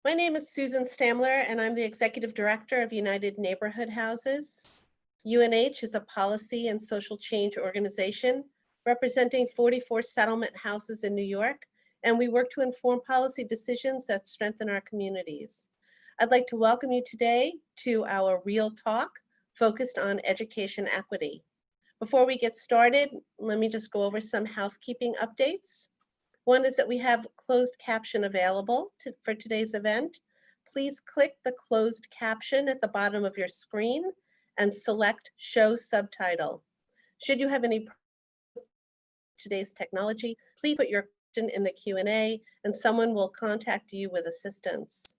My name is Susan Stamler, and I'm the Executive Director of United Neighborhood Houses. UNH is a policy and social change organization representing 44 settlement houses in New York, and we work to inform policy decisions that strengthen our communities. I'd like to welcome you today to our R.E.A.L talk focused on education equity. Before we get started, let me just go over some housekeeping updates. One is that we have closed caption available for today's event. Please click the closed caption at the bottom of your screen and select Show Subtitle. Should you have any today's technology, please put your question in the Q&A and someone will contact you with assistance.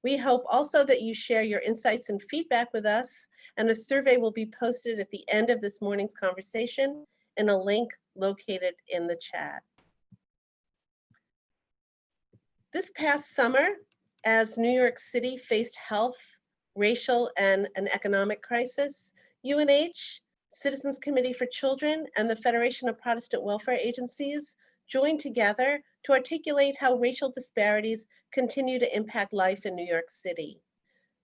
We hope also that you share your insights and feedback with us, and a survey will be posted at the end of this morning's conversation in a link located in the chat. This past summer, as New York City faced health, racial, and an economic crisis, UNH, Citizens Committee for Children, and the Federation of Protestant Welfare Agencies joined together to articulate how racial disparities continue to impact life in New York City.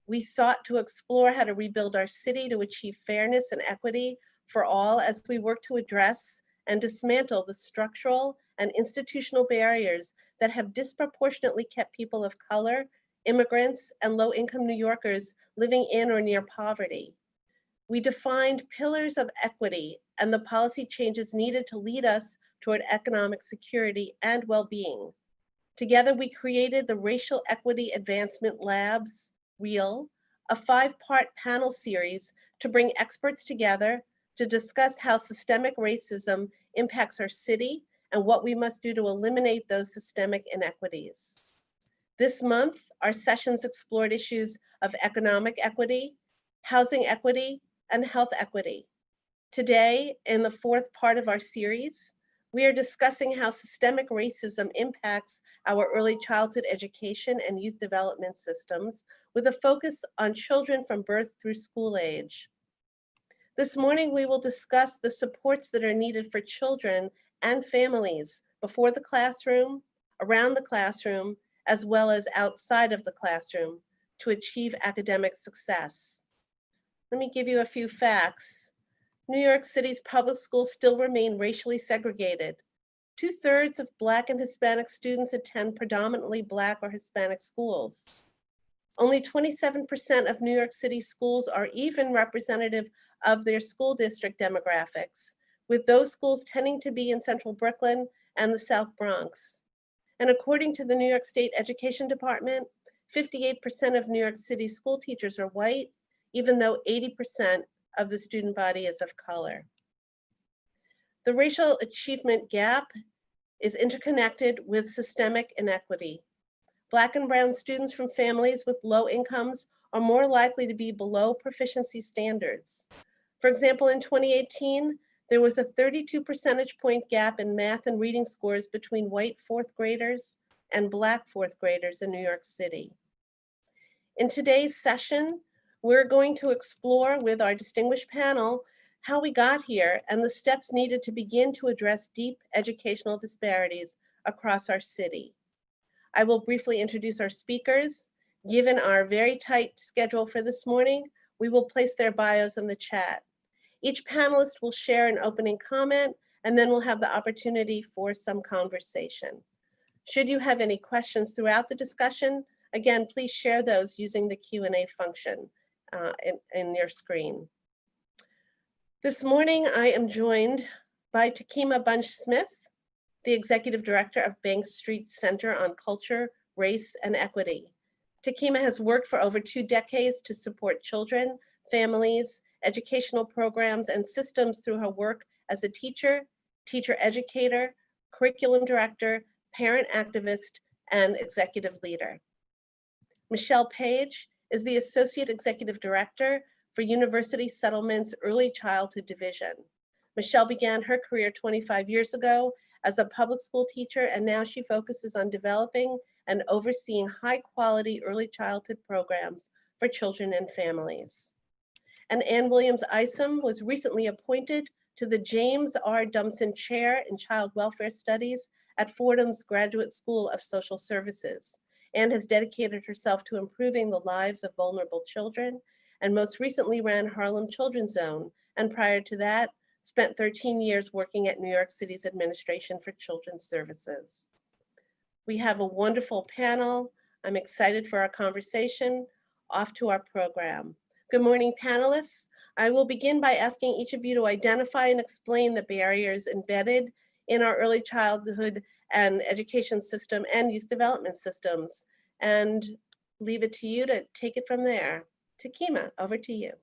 We sought to explore how to rebuild our city to achieve fairness and equity for all as we work to address and dismantle the structural and institutional barriers that have disproportionately kept people of color, immigrants, and low-income New Yorkers living in or near poverty. We defined pillars of equity and the policy changes needed to lead us toward economic security and well-being. Together, we created the Racial Equity Advancement Labs, R.E.A.L, a 5-part panel series to bring experts together to discuss how systemic racism impacts our city and what we must do to eliminate those systemic inequities. This month, our sessions explored issues of economic equity, housing equity, and health equity. Today, in the 4th part of our series, we are discussing how systemic racism impacts our early childhood education and youth development systems with a focus on children from birth through school age. This morning, we will discuss the supports that are needed for children and families before the classroom, around the classroom, as well as outside of the classroom to achieve academic success. Let me give you a few facts. New York City's public schools still remain racially segregated. 2/3 of Black and Hispanic students attend predominantly Black or Hispanic schools. Only 27% of New York City schools are even representative of their school district demographics, with those schools tending to be in Central Brooklyn and the South Bronx. And according to the New York State Education Department, 58% of New York City school teachers are white, even though 80% of the student body is of color. The racial achievement gap is interconnected with systemic inequity. Black and brown students from families with low incomes are more likely to be below proficiency standards. For example, in 2018, there was a 32 percentage point gap in math and reading scores between white 4th graders and Black 4th graders in New York City. In today's session, we're going to explore with our distinguished panel how we got here and the steps needed to begin to address deep educational disparities across our city. I will briefly introduce our speakers. Given our very tight schedule for this morning, we will place their bios in the chat. Each panelist will share an opening comment, and then we'll have the opportunity for some conversation. Should you have any questions throughout the discussion, again, please share those using the Q&A function in your screen. This morning, I am joined by Takiema Bunche Smith, the Executive Director of Bank Street Center on Culture, Race, and Equity. Takiema has worked for over 2 decades to support children, families, educational programs, and systems through her work as a teacher, teacher educator, curriculum director, parent activist, and executive leader. Michelle Paige is the Associate Executive Director for University Settlement's Early Childhood Division. Michelle began her career 25 years ago as a public school teacher, and now she focuses on developing and overseeing high-quality early childhood programs for children and families. And Anne Williams-Isom was recently appointed to the James R. Dumpson Chair in Child Welfare Studies at Fordham's Graduate School of Social Services. Anne has dedicated herself to improving the lives of vulnerable children, and most recently ran Harlem Children's Zone, and prior to that, spent 13 years working at New York City's Administration for Children's Services. We have a wonderful panel. I'm excited for our conversation. Off to our program. Good morning, panelists. I will begin by asking each of you to identify and explain the barriers embedded in our early childhood and education system and youth development systems, and leave it to you to take it from there. Takiema, over to you.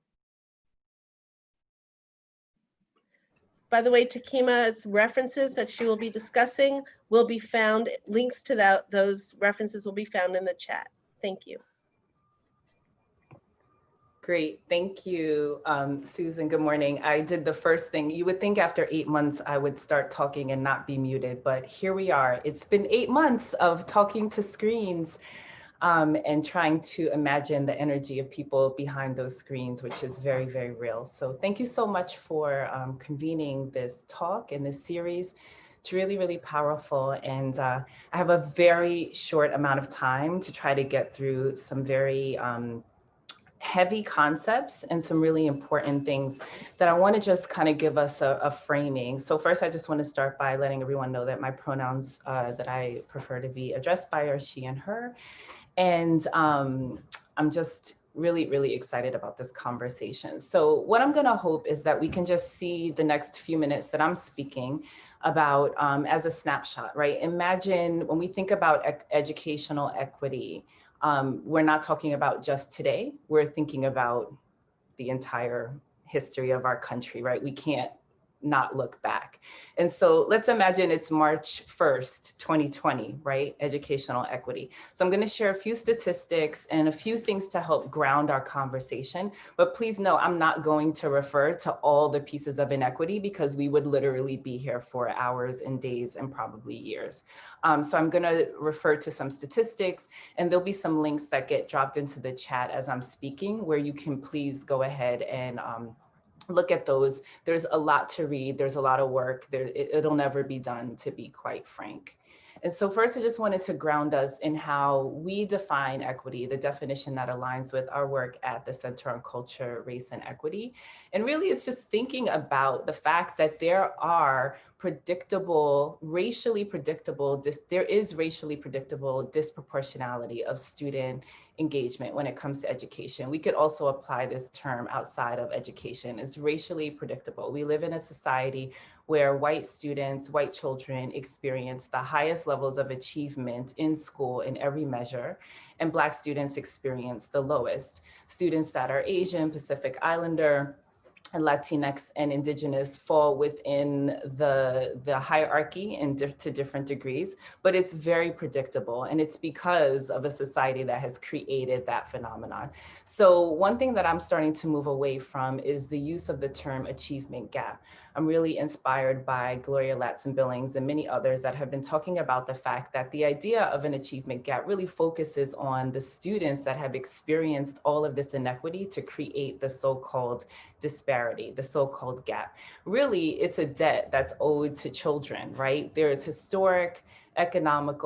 By the way, Takiema's references that she will be discussing will be found, links to those references will be found in the chat. Thank you. Great, thank you, Susan. Good morning. I did the first thing. You would think after 8 months I would start talking and not be muted, but here we are. It's been 8 months of talking to screens and trying to imagine the energy of people behind those screens, which is very, very real. So thank you so much for convening this talk and this series. It's really, really powerful. And I have a very short amount of time to try to get through some very heavy concepts and some really important things that I want to just kind of give us a framing. So first, I just want to start by letting everyone know that my pronouns that I prefer to be addressed by are she and her. And I'm just really, really excited about this conversation. So what I'm gonna hope is that we can just see the next few minutes that I'm speaking about as a snapshot, right? Imagine when we think about educational equity, we're not talking about just today, we're thinking about the entire history of our country, right? We can't not look back. And so let's imagine it's March 1st, 2020, right? Educational equity. So I'm going to share a few statistics and a few things to help ground our conversation. But please know, I'm not going to refer to all the pieces of inequity because we would literally be here for hours and days and probably years. So I'm going to refer to some statistics, and there'll be some links that get dropped into the chat as I'm speaking where you can please go ahead and look at those. There's a lot to read. There's a lot of work. It'll never be done, to be quite frank. And so first, I just wanted to ground us in how we define equity, the definition that aligns with our work at the Center on Culture, Race, and Equity. And really, it's just thinking about the fact that there is racially predictable disproportionality of student engagement when it comes to education. We could also apply this term outside of education. It's racially predictable. We live in a society where white students, white children experience the highest levels of achievement in school in every measure, and Black students experience the lowest. Students that are Asian, Pacific Islander, and Latinx and Indigenous fall within the hierarchy to different degrees, but it's very predictable, and it's because of a society that has created that phenomenon. So one thing that I'm starting to move away from is the use of the term achievement gap. I'm really inspired by Gloria Ladson-Billings and many others that have been talking about the fact that the idea of an achievement gap really focuses on the students that have experienced all of this inequity to create the so-called disparity, the so-called gap. Really, it's a debt that's owed to children, right? There's historic, economic,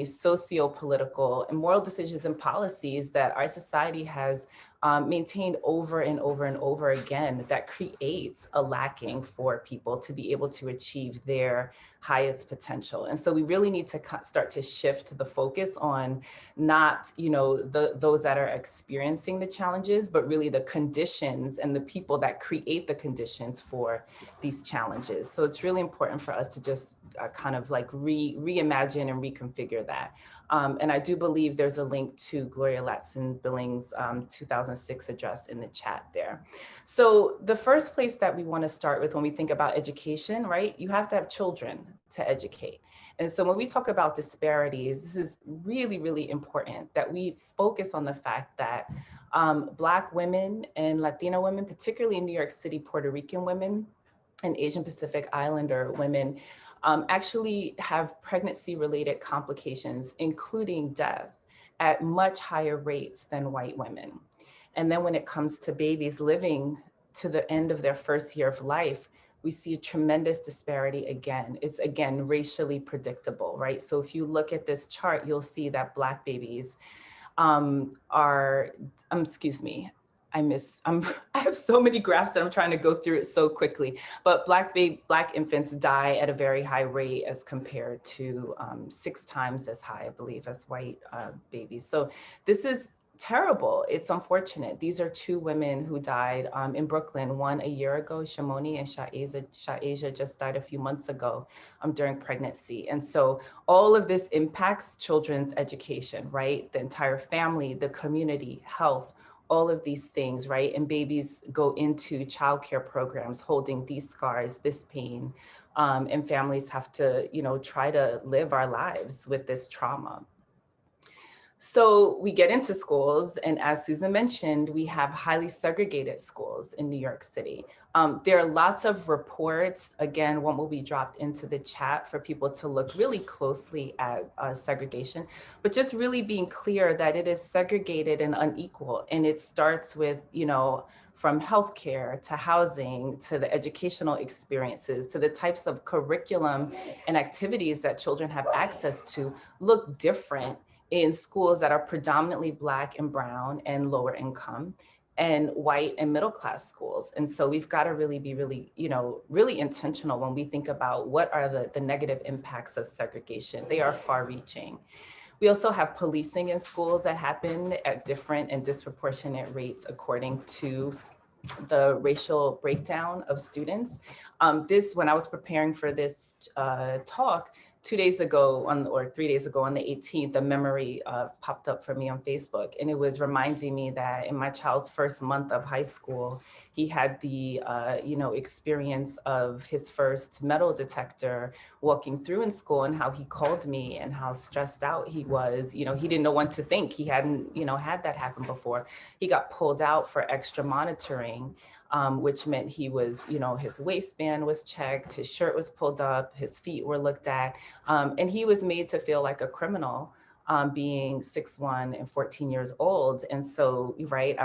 socio-political, and moral decisions and policies that our society has maintained over and over and over again that creates a lacking for people to be able to achieve their highest potential. And so we really need to start to shift the focus on not, those that are experiencing the challenges, but really the conditions and the people that create the conditions for these challenges. So it's really important for us to just kind of like reimagine and reconfigure that. And I do believe there's a link to Gloria Ladson-Billings' 2006 address in the chat there. So the first place that we want to start with when we think about education, right? You have to have children to educate. And so when we talk about disparities, this is really, really important that we focus on the fact that Black women and Latina women, particularly in New York City, Puerto Rican women, and Asian Pacific Islander women actually have pregnancy-related complications, including death, at much higher rates than white women. And then when it comes to babies living to the end of their first year of life, we see a tremendous disparity again. It's again racially predictable, right? So if you look at this chart, you'll see that Black babies excuse me, I have so many graphs that I'm trying to go through it so quickly, but Black infants die at a very high rate as compared to 6 times as high, I believe, as white babies. So this is terrible. It's unfortunate. These are 2 women who died in Brooklyn, one a year ago, Shamoni, and Sha'asia just died a few months ago during pregnancy. And so all of this impacts children's education, right? The entire family, the community, health, all of these things, right? And babies go into childcare programs holding these scars, this pain, and families have to, try to live our lives with this trauma. So we get into schools, and as Susan mentioned, we have highly segregated schools in New York City. There are lots of reports, again, one will be dropped into the chat for people to look really closely at segregation, but just really being clear that it is segregated and unequal. And it starts with, from healthcare to housing, to the educational experiences, to the types of curriculum and activities that children have access to look different in schools that are predominantly Black and brown and lower income, and white and middle class schools. And so we've got to really be really intentional when we think about what are the negative impacts of segregation. They are far reaching. We also have policing in schools that happen at different and disproportionate rates according to the racial breakdown of students. When I was preparing for this talk, 2 days ago or 3 days ago on the 18th, a memory popped up for me on Facebook, and it was reminding me that in my child's first month of high school, he had the experience of his first metal detector walking through in school, and how he called me and how stressed out he was. He didn't know what to think. He hadn't had that happen before. He got pulled out for extra monitoring, which meant he was, his waistband was checked, his shirt was pulled up, his feet were looked at, and he was made to feel like a criminal, being 6'1" and 14 years old. And so, right,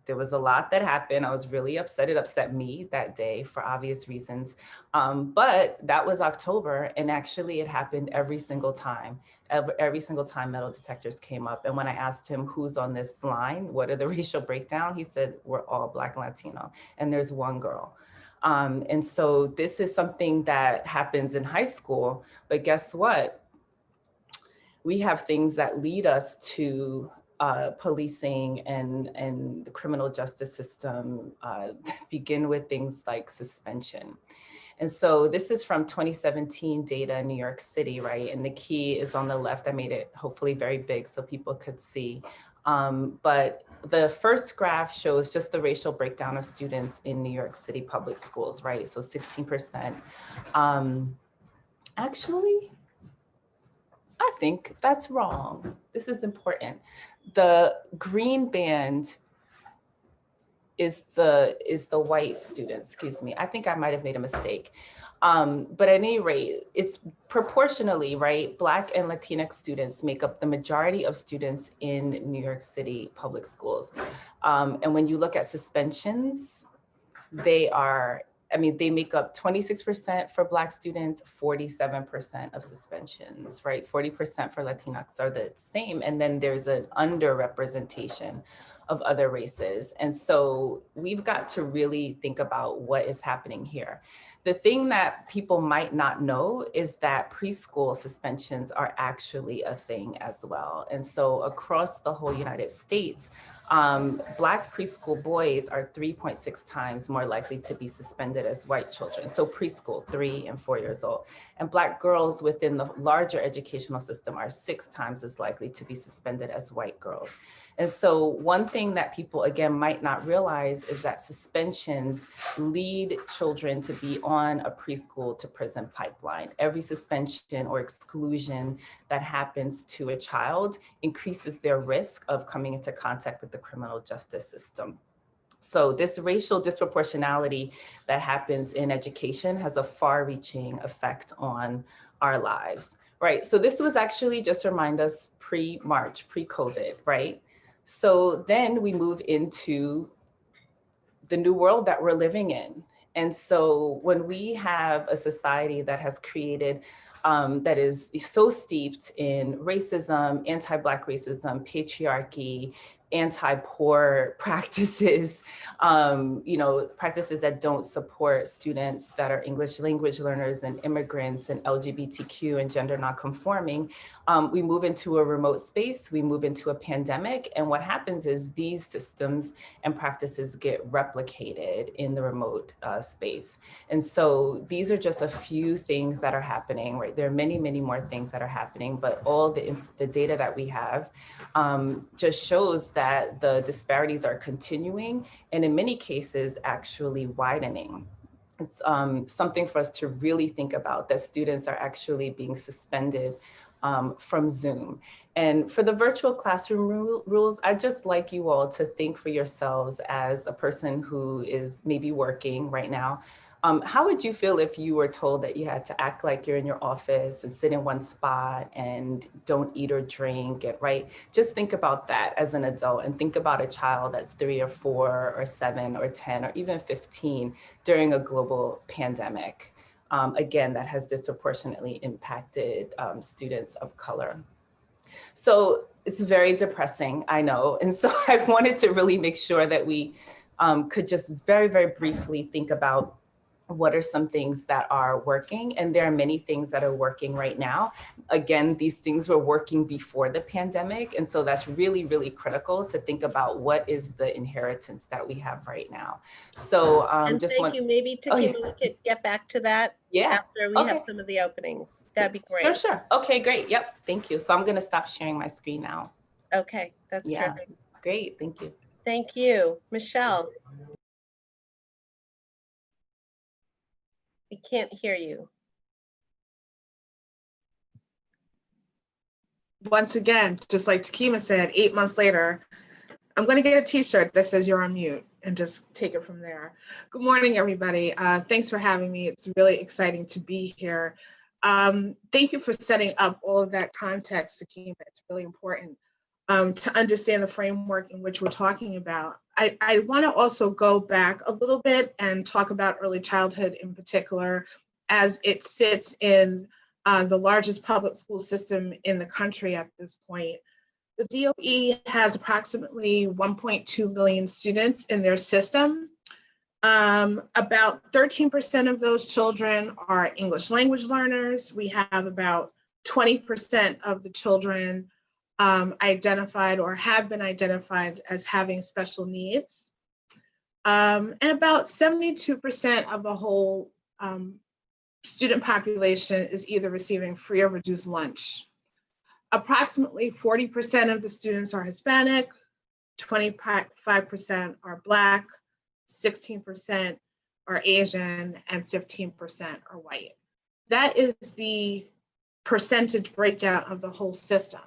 there was a lot that happened. I was really upset. It upset me that day for obvious reasons. But that was October, and actually it happened every single time. Every single time metal detectors came up. And when I asked him who's on this line, what are the racial breakdown, he said, we're all Black and Latino, and there's one girl. And so this is something that happens in high school, but guess what? We have things that lead us to policing and the criminal justice system begin with things like suspension. And so this is from 2017 data in New York City, right? And the key is on the left. I made it hopefully very big so people could see. But the first graph shows just the racial breakdown of students in New York City public schools, right? So 16%. Actually, I think that's wrong. This is important. The green band is the white students, excuse me. I think I might have made a mistake. But at any rate, it's proportionally, right? Black and Latinx students make up the majority of students in New York City public schools. And when you look at suspensions, they make up 26% for Black students, 47% of suspensions, right? 40% for Latinx are the same. And then there's an underrepresentation of other races. And so we've got to really think about what is happening here. The thing that people might not know is that preschool suspensions are actually a thing as well. And so across the whole United States, Black preschool boys are 3.6 times more likely to be suspended as white children. So preschool, 3 and 4 years old. And Black girls within the larger educational system are 6 times as likely to be suspended as white girls. And so one thing that people, again, might not realize is that suspensions lead children to be on a preschool to prison pipeline. Every suspension or exclusion that happens to a child increases their risk of coming into contact with the criminal justice system. So this racial disproportionality that happens in education has a far-reaching effect on our lives, right? So this was actually, just to remind us, pre-March, pre-COVID, right? So then we move into the new world that we're living in. And so when we have a society that has created that is so steeped in racism, anti-Black racism, patriarchy, anti-poor practices, practices that don't support students that are English language learners and immigrants and LGBTQ and gender nonconforming, we move into a remote space, we move into a pandemic, and what happens is these systems and practices get replicated in the remote space. And so these are just a few things that are happening, right? There are many, many more things that are happening, but all the data that we have just shows that the disparities are continuing and in many cases actually widening. It's something for us to really think about, that students are actually being suspended from Zoom. And for the virtual classroom rules, I'd just like you all to think for yourselves as a person who is maybe working right now. How would you feel if you were told that you had to act like you're in your office and sit in one spot and don't eat or drink, right? Just think about that as an adult and think about a child that's 3 or 4 or 7 or 10 or even 15 during a global pandemic. Again, that has disproportionately impacted students of color. So it's very depressing, I know. And so I wanted to really make sure that we could just very, very briefly think about what are some things that are working? And there are many things that are working right now. Again, these things were working before the pandemic. And so that's really, really critical to think about what is the inheritance that we have right now. So And just thank you. Maybe Takiema, yeah. we could get back to that after we have some of the openings. That'd be great. Sure. Okay, great. Yep. Thank you. So I'm going to stop sharing my screen now. Okay, that's terrific. Great. Thank you. Thank you. Michelle. We can't hear you. Once again, just like Takiema said, 8 months later, I'm going to get a t-shirt that says you're on mute and just take it from there. Good morning, everybody. Thanks for having me. It's really exciting to be here. Thank you for setting up all of that context, Takiema. It's really important to understand the framework in which we're talking about. I want to also go back a little bit and talk about early childhood in particular, as it sits in the largest public school system in the country at this point. The DOE has approximately 1.2 million students in their system. About 13% of those children are English language learners. We have about 20% of the children identified or have been identified as having special needs. And about 72% of the whole student population is either receiving free or reduced lunch. Approximately 40% of the students are Hispanic, 25% are Black, 16% are Asian, and 15% are white. That is the percentage breakdown of the whole system.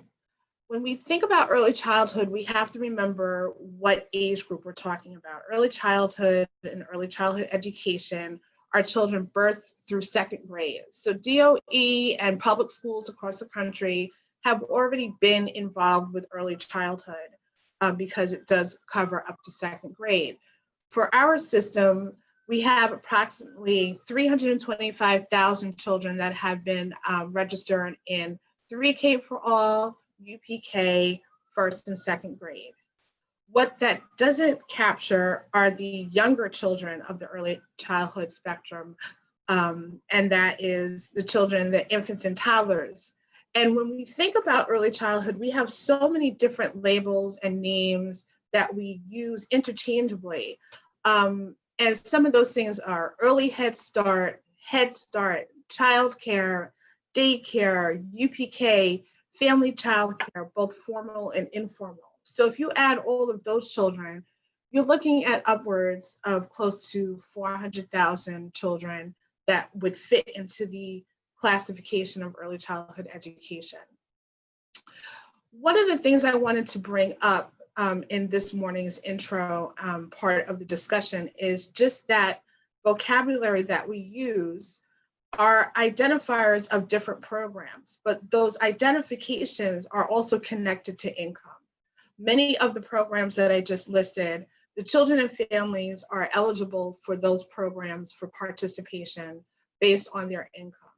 When we think about early childhood, we have to remember what age group we're talking about. Early childhood and early childhood education are children birth through 2nd grade. So DOE and public schools across the country have already been involved with early childhood because it does cover up to 2nd grade. For our system, we have approximately 325,000 children that have been registered in 3K for all, UPK, 1st and 2nd grade. What that doesn't capture are the younger children of the early childhood spectrum, and that is the children, the infants and toddlers. And when we think about early childhood, we have so many different labels and names that we use interchangeably. And some of those things are early Head Start, childcare, daycare, UPK, family childcare, both formal and informal. So if you add all of those children, you're looking at upwards of close to 400,000 children that would fit into the classification of early childhood education. One of the things I wanted to bring up in this morning's intro part of the discussion is just that vocabulary that we use are identifiers of different programs, but those identifications are also connected to income. Many of the programs that I just listed, the the children and families are eligible for those programs for participation based on their income.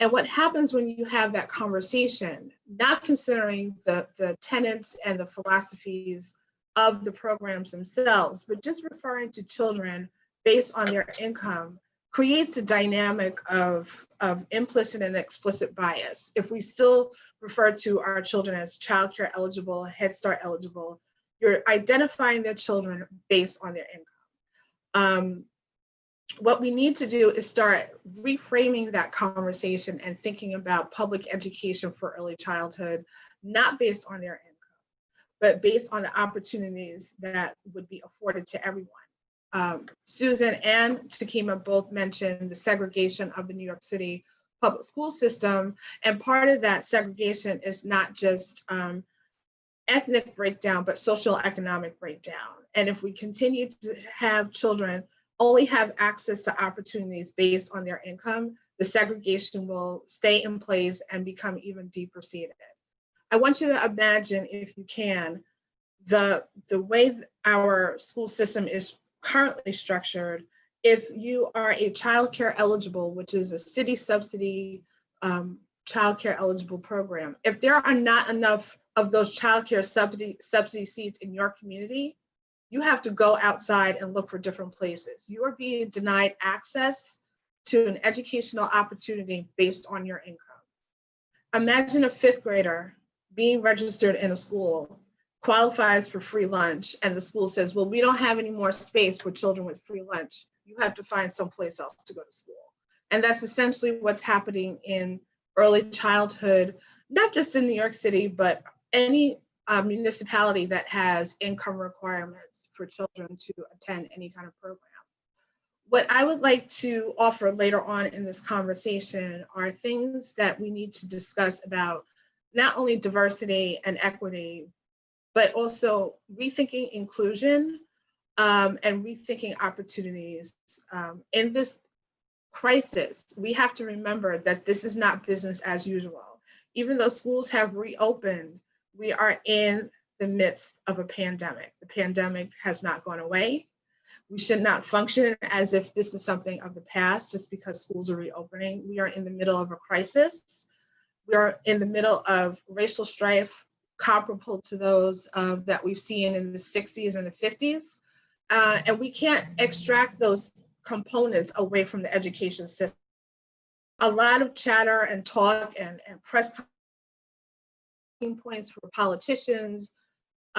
And what happens when you have that conversation, not considering the tenets and the philosophies of the programs themselves, but just referring to children based on their income, creates a dynamic of implicit and explicit bias. If we still refer to our children as childcare eligible, Head Start eligible, you're identifying their children based on their income. What we need to do is start reframing that conversation and thinking about public education for early childhood, not based on their income, but based on the opportunities that would be afforded to everyone. Susan and Takiema both mentioned the segregation of the New York City public school system, and part of that segregation is not just ethnic breakdown, but social economic breakdown. And if we continue to have children only have access to opportunities based on their income, the segregation will stay in place and become even deeper seated. I want you to imagine, if you can, the way our school system is currently structured. If you are a childcare eligible, which is a city subsidy childcare eligible program, if there are not enough of those childcare subsidy seats in your community, you have to go outside and look for different places. You are being denied access to an educational opportunity based on your income. Imagine a fifth grader being registered in a school, qualifies for free lunch, and the school says, well, we don't have any more space for children with free lunch. You have to find someplace else to go to school. And that's essentially what's happening in early childhood, not just in New York City, but any municipality that has income requirements for children to attend any kind of program. What I would like to offer later on in this conversation are things that we need to discuss about not only diversity and equity, but also rethinking inclusion and rethinking opportunities. In this crisis, we have to remember that this is not business as usual. Even though schools have reopened, we are in the midst of a pandemic. The pandemic has not gone away. We should not function as if this is something of the past just because schools are reopening. We are in the middle of a crisis. We are in the middle of racial strife comparable to those that we've seen in the 60s and the 50s. And we can't extract those components away from the education system. A lot of chatter and talk and press points for politicians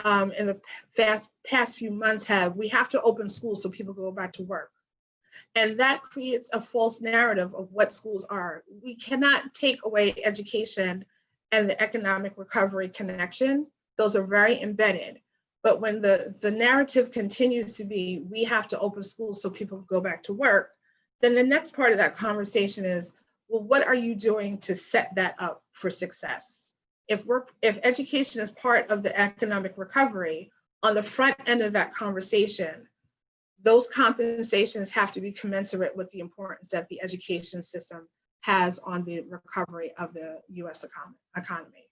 in the past few months we have to open schools so people go back to work. And that creates a false narrative of what schools are. We cannot take away education and the economic recovery connection. Those are very embedded. But when the narrative continues to be, we have to open schools so people can go back to work, then the next part of that conversation is, well, what are you doing to set that up for success? If education is part of the economic recovery, on the front end of that conversation, those compensations have to be commensurate with the importance that the education system has on the recovery of the US economy.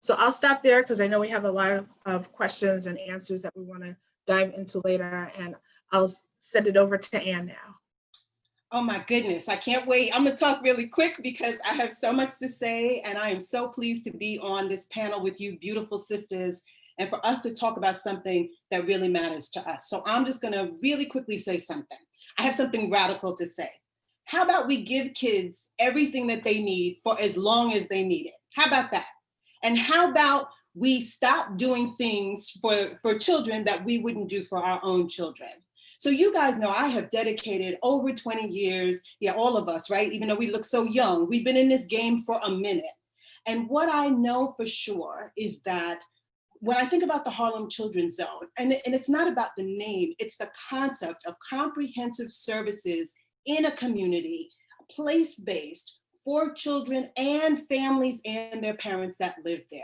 So I'll stop there because I know we have a lot of questions and answers that we want to dive into later, and I'll send it over to Anne now. Oh my goodness, I can't wait. I'm gonna talk really quick because I have so much to say, and I am so pleased to be on this panel with you beautiful sisters and for us to talk about something that really matters to us. So I'm just gonna really quickly say something. I have something radical to say. How about we give kids everything that they need for as long as they need it? How about that? And how about we stop doing things for children that we wouldn't do for our own children? So you guys know I have dedicated over 20 years, yeah, all of us, right? Even though we look so young, we've been in this game for a minute. And what I know for sure is that when I think about the Harlem Children's Zone, and it's not about the name, it's the concept of comprehensive services in a community, place-based for children and families and their parents that live there.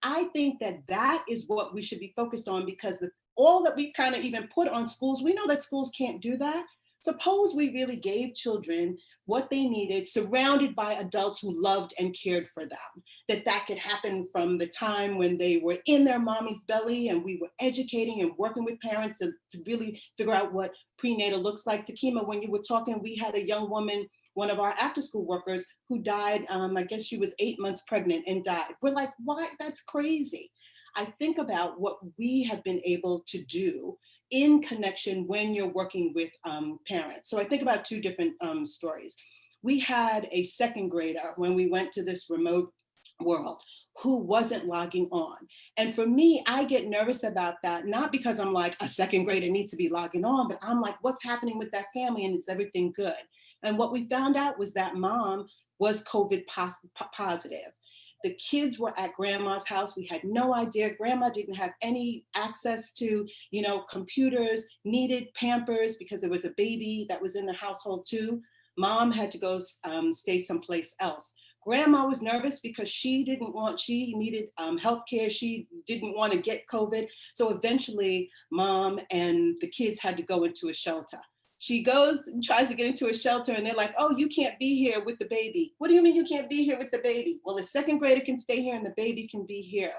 I think that that is what we should be focused on, because all that we kind of even put on schools, we know that schools can't do that, Suppose we really gave children what they needed, surrounded by adults who loved and cared for them, that could happen from the time when they were in their mommy's belly and we were educating and working with parents to really figure out what prenatal looks like. Takiema, when you were talking, we had a young woman, one of our after-school workers, who died, I guess she was 8 months pregnant and died. We're like, why? That's crazy. I think about what we have been able to do in connection when you're working with parents. So I think about two different stories. We had a second grader when we went to this remote world who wasn't logging on. And for me, I get nervous about that, not because I'm like, a second grader needs to be logging on, but I'm like, what's happening with that family, and is everything good? And what we found out was that mom was COVID positive. The kids were at grandma's house. We had no idea. Grandma didn't have any access to, computers, needed Pampers because there was a baby that was in the household too. Mom had to go stay someplace else. Grandma was nervous because she needed healthcare. She didn't want to get COVID. So eventually mom and the kids had to go into a shelter. She goes and tries to get into a shelter and they're like, oh, you can't be here with the baby. What do you mean you can't be here with the baby? Well, the second grader can stay here and the baby can be here.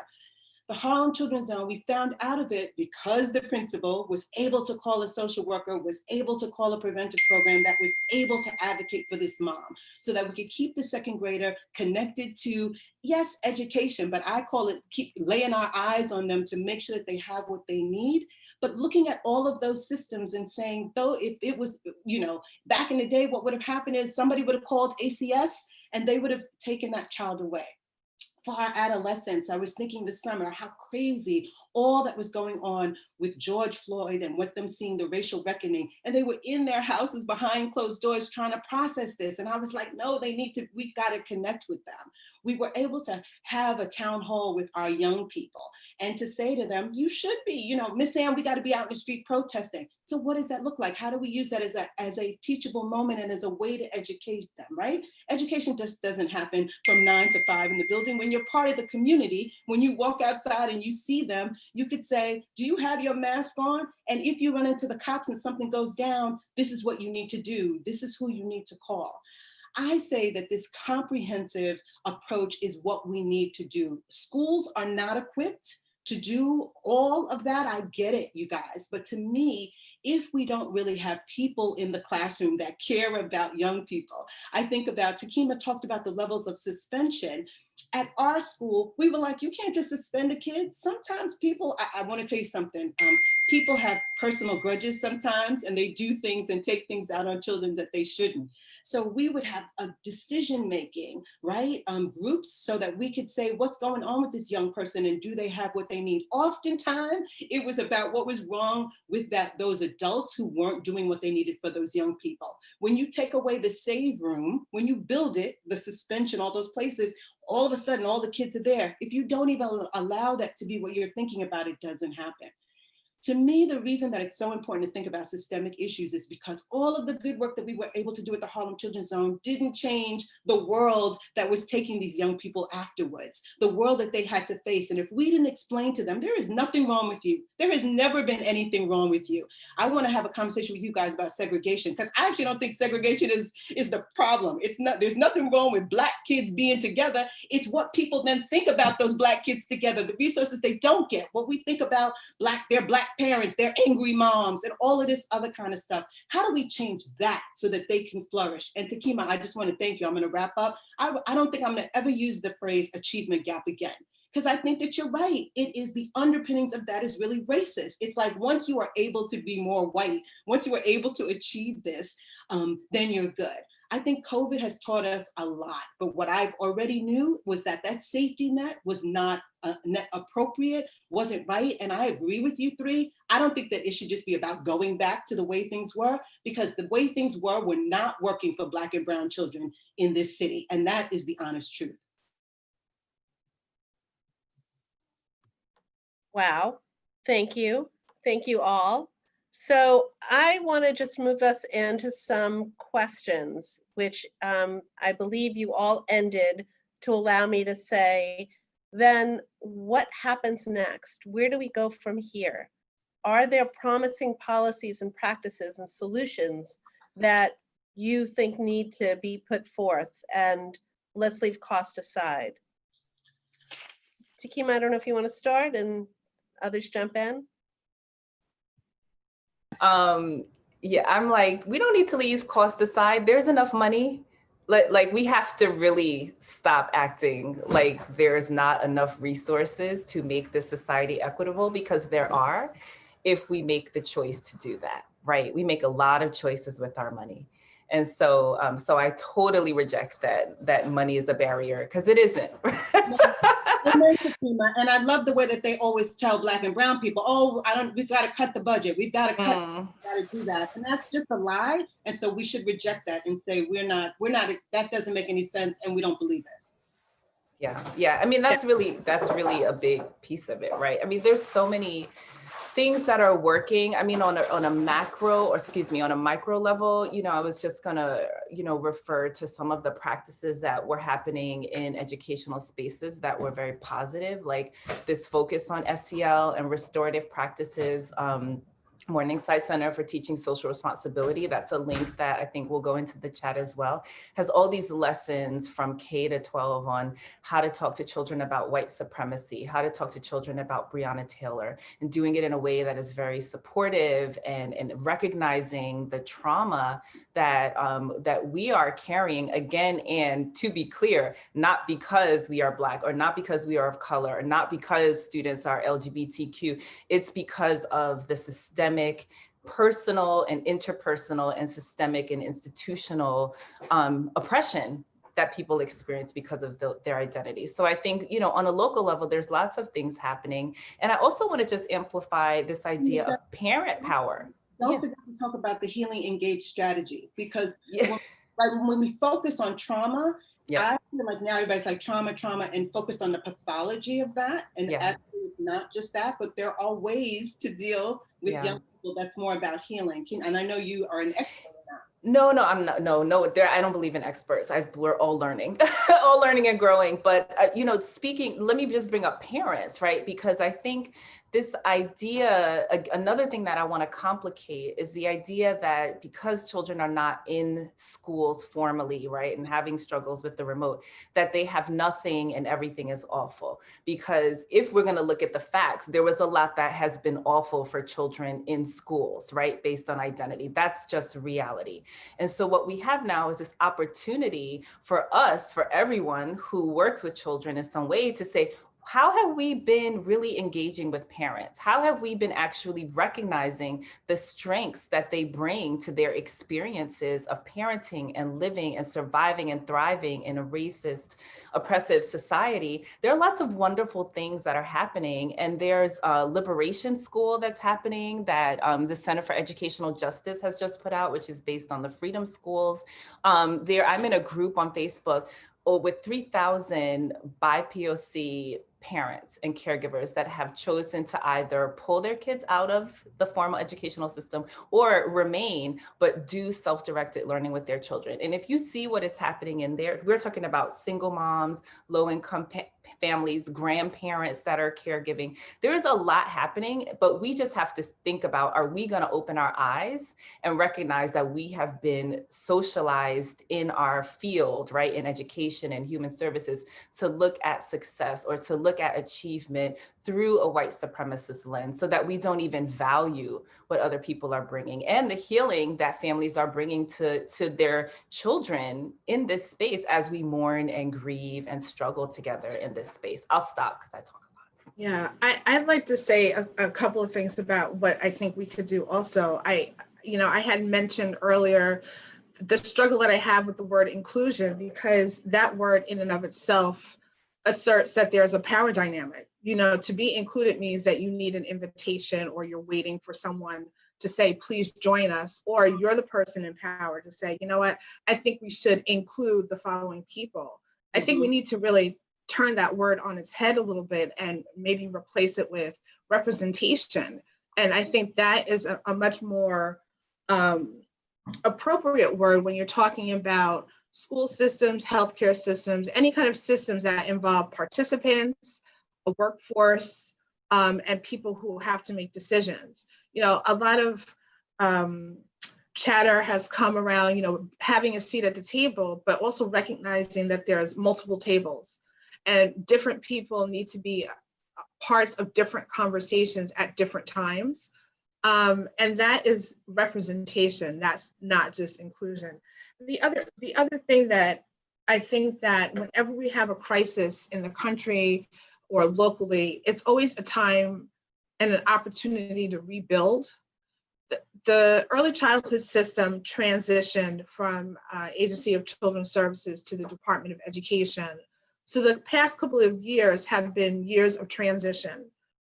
The Harlem Children's Zone, we found out of it because the principal was able to call a social worker, was able to call a preventive program that was able to advocate for this mom so that we could keep the second grader connected to, yes, education, but I call it keep laying our eyes on them to make sure that they have what they need. But looking at all of those systems and saying, though, if it was, back in the day, what would have happened is somebody would have called ACS and they would have taken that child away. For our adolescents, I was thinking this summer how crazy all that was going on with George Floyd and with them seeing the racial reckoning. And they were in their houses behind closed doors trying to process this. And I was like, no, we've got to connect with them. We were able to have a town hall with our young people and to say to them, you should be, Miss Anne, we got to be out in the street protesting. So what does that look like? How do we use that as a teachable moment and as a way to educate them, right? Education just doesn't happen from 9 to 5 in the building. When you're part of the community, when you walk outside and you see them, you could say, do you have your mask on? And if you run into the cops and something goes down, this is what you need to do. This is who you need to call. I say that this comprehensive approach is what we need to do. Schools are not equipped to do all of that. I get it, you guys. But to me, if we don't really have people in the classroom that care about young people, I think about, Takiema talked about the levels of suspension. At our school, we were like, you can't just suspend a kid. Sometimes people, I want to tell you something. People have personal grudges sometimes, and they do things and take things out on children that they shouldn't. So we would have a decision-making, right? Groups so that we could say, what's going on with this young person and do they have what they need? Oftentimes, it was about what was wrong with those adults who weren't doing what they needed for those young people. When you take away the save room, when you build it, the suspension, all those places, all of a sudden, all the kids are there. If you don't even allow that to be what you're thinking about, it doesn't happen. To me, the reason that it's so important to think about systemic issues is because all of the good work that we were able to do at the Harlem Children's Zone didn't change the world that was taking these young people afterwards, the world that they had to face. And if we didn't explain to them, there is nothing wrong with you. There has never been anything wrong with you. I want to have a conversation with you guys about segregation, because I actually don't think segregation is the problem. There's nothing wrong with Black kids being together. It's what people then think about those Black kids together, the resources they don't get, what we think about their Black parents, their angry moms, and all of this other kind of stuff. How do we change that so that they can flourish? And Takiema, I just want to thank you. I'm going to wrap up. I don't think I'm going to ever use the phrase achievement gap again, because I think that you're right. It is the underpinnings of that is really racist. It's like once you are able to be more white, once you are able to achieve this, then you're good. I think COVID has taught us a lot, but what I already knew was that safety net was not appropriate, wasn't right. And I agree with you three. I don't think that it should just be about going back to the way things were, because the way things were not working for Black and brown children in this city. And that is the honest truth. Wow, thank you. Thank you all. So I want to just move us into some questions, which I believe you all ended to allow me to say, then what happens next? Where do we go from here? are there promising policies and practices and solutions that you think need to be put forth? And let's leave cost aside. Takiema, I don't know if you want to start and others jump in. Yeah, I'm like, we don't need to leave cost aside. There's enough money. Like we have to really stop acting like there's not enough resources to make the society equitable, because there are, if we make the choice to do that, right? We make a lot of choices with our money. And so, so I totally reject that money is a barrier, because it isn't. And I love the way that they always tell Black and brown people, oh, we've got to cut the budget. We've got to cut, we've got to do that. And that's just a lie. And so we should reject that and say, we're not, that doesn't make any sense and we don't believe it. Yeah. I mean, that's really a big piece of it, right? I mean, there's so many things that are working. I mean, on a micro level, you know, I was just gonna, you know, refer to some of the practices that were happening in educational spaces that were very positive, like this focus on SEL and restorative practices. Morningside Center for Teaching Social Responsibility, that's a link that I think will go into the chat as well, has all these lessons from K to 12 on how to talk to children about white supremacy, how to talk to children about Breonna Taylor, and doing it in a way that is very supportive and recognizing the trauma that, that we are carrying, again, and to be clear, not because we are Black or not because we are of color or not because students are LGBTQ, it's because of the systemic, personal and interpersonal and systemic and institutional oppression that people experience because of their identity. So I think, you know, on a local level, there's lots of things happening. And I also want to just amplify this idea of parent power. Don't forget to talk about the healing engaged strategy, because when we focus on trauma, I feel like now everybody's like trauma, and focused on the pathology of that. And actually it's not just that, but there are ways to deal with young people that's more about healing. And I know you are an expert in that. No, I'm not. No. I don't believe in experts. We're all learning, all learning and growing. But you know, let me just bring up parents, right? Because I think this idea, another thing that I want to complicate is the idea that because children are not in schools formally, right, and having struggles with the remote, that they have nothing and everything is awful. Because if we're going to look at the facts, there was a lot that has been awful for children in schools, right, based on identity. That's just reality. And so what we have now is this opportunity for us, for everyone who works with children in some way, to say, how have we been really engaging with parents? How have we been actually recognizing the strengths that they bring to their experiences of parenting and living and surviving and thriving in a racist, oppressive society? There are lots of wonderful things that are happening. And there's a Liberation School that's happening that the Center for Educational Justice has just put out, which is based on the Freedom Schools. I'm in a group on Facebook with 3,000 BIPOC parents and caregivers that have chosen to either pull their kids out of the formal educational system or remain, but do self-directed learning with their children. And if you see what is happening in there, we're talking about single moms, low-income families, grandparents that are caregiving. There is a lot happening, but we just have to think about, are we going to open our eyes and recognize that we have been socialized in our field, right, in education and human services, to look at success or to look at achievement through a white supremacist lens, so that we don't even value what other people are bringing and the healing that families are bringing to their children in this space as we mourn and grieve and struggle together in this space. I'll stop because I talk a lot. Yeah, I'd like to say a couple of things about what I think we could do also. I had mentioned earlier the struggle that I have with the word inclusion, because that word in and of itself asserts that there's a power dynamic. You know, to be included means that you need an invitation, or you're waiting for someone to say, please join us, or you're the person in power to say, you know what, I think we should include the following people. I think we need to really turn that word on its head a little bit and maybe replace it with representation. And I think that is a much more appropriate word when you're talking about school systems, healthcare systems, any kind of systems that involve participants, a workforce, and people who have to make decisions. You know, a lot of chatter has come around, you know, having a seat at the table, but also recognizing that there's multiple tables and different people need to be parts of different conversations at different times. And that is representation. That's not just inclusion. The other thing that I think that whenever we have a crisis in the country or locally, it's always a time and an opportunity to rebuild. The early childhood system transitioned from Agency of Children's Services to the Department of Education. So the past couple of years have been years of transition,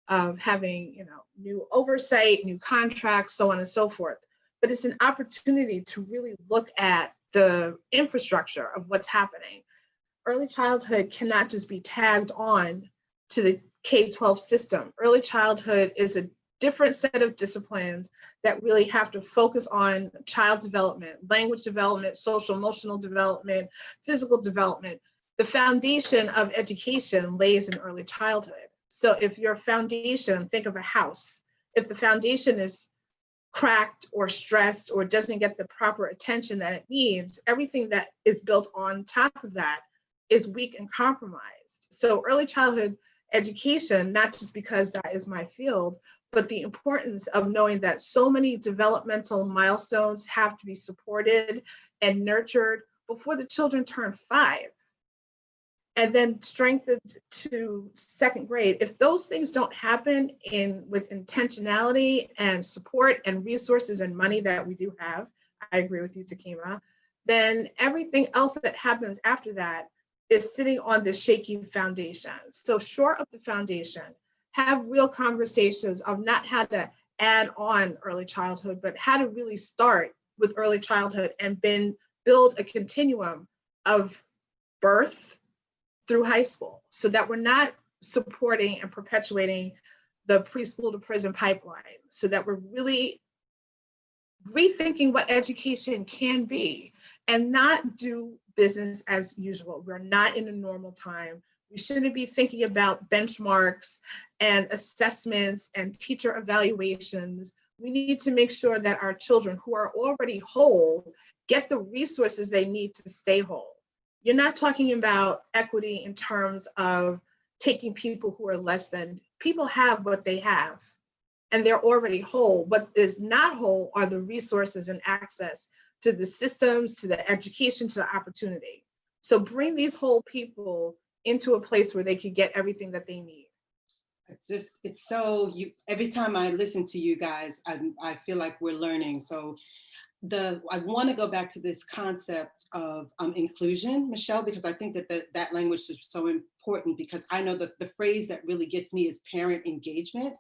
of having, you know, new oversight, new contracts, so on and so forth. But it's an opportunity to really look at the infrastructure of what's happening. Early childhood cannot just be tagged on to the K-12 system. Early childhood is a different set of disciplines that really have to focus on child development, language development, social emotional development, physical development. The foundation of education lays in early childhood. So if your foundation, think of a house, if the foundation is cracked or stressed or doesn't get the proper attention that it needs, everything that is built on top of that is weak and compromised. So early childhood education, not just because that is my field, but the importance of knowing that so many developmental milestones have to be supported and nurtured before the children turn 5. And then strengthened to 2nd grade. If those things don't happen with intentionality and support and resources and money that we do have, I agree with you, Takiema, then everything else that happens after that is sitting on this shaky foundation. So shore up the foundation, have real conversations of not how to add on early childhood, but how to really start with early childhood and build a continuum of birth through high school, so that we're not supporting and perpetuating the preschool to prison pipeline, so that we're really rethinking what education can be and not do business as usual. We're not in a normal time. We shouldn't be thinking about benchmarks and assessments and teacher evaluations. We need to make sure that our children who are already whole get the resources they need to stay whole. You're not talking about equity in terms of taking people who are less than. People have what they have and they're already whole. What is not whole are the resources and access to the systems, to the education, to the opportunity. So bring these whole people into a place where they can get everything that they need. It's so, every time I listen to you guys, I feel like we're learning. So I want to go back to this concept of inclusion, Michelle, because I think that language is so important, because I know that the phrase that really gets me is parent engagement.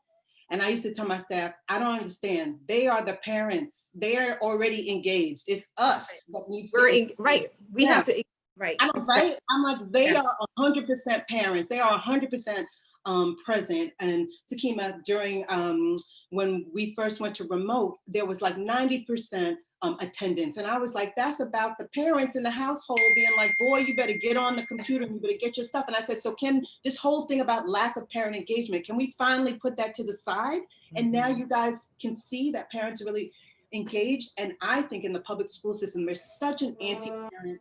And I used to tell my staff, I don't understand. They are the parents. They are already engaged. It's us that needs to. Right. We have to. Right. Right. I'm like, they are 100% parents. They are 100% present. And Takiema, during when we first went to remote, there was like 90% attendance. And I was like, that's about the parents in the household being like, boy, you better get on the computer and you better get your stuff. And I said, so can this whole thing about lack of parent engagement, can we finally put that to the side? And now you guys can see that parents are really engaged. And I think in the public school system, there's such an anti-parent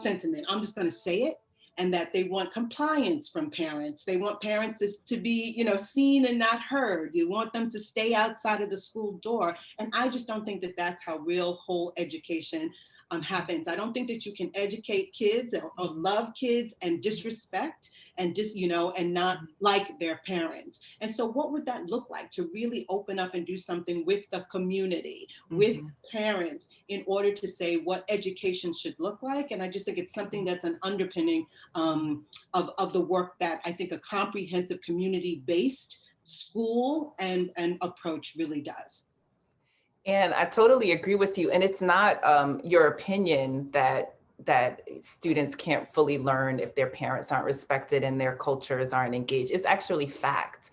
sentiment. I'm just going to say it. And that they want compliance from parents. They want parents to be, seen and not heard. You want them to stay outside of the school door. And I just don't think that that's how real whole education happens. I don't think that you can educate kids or love kids and disrespect and and not like their parents. And so what would that look like to really open up and do something with the community, with parents, in order to say what education should look like? And I just think it's something that's an underpinning of the work that I think a comprehensive community-based school and approach really does. And I totally agree with you. And it's not your opinion that students can't fully learn if their parents aren't respected and their cultures aren't engaged. It's actually fact.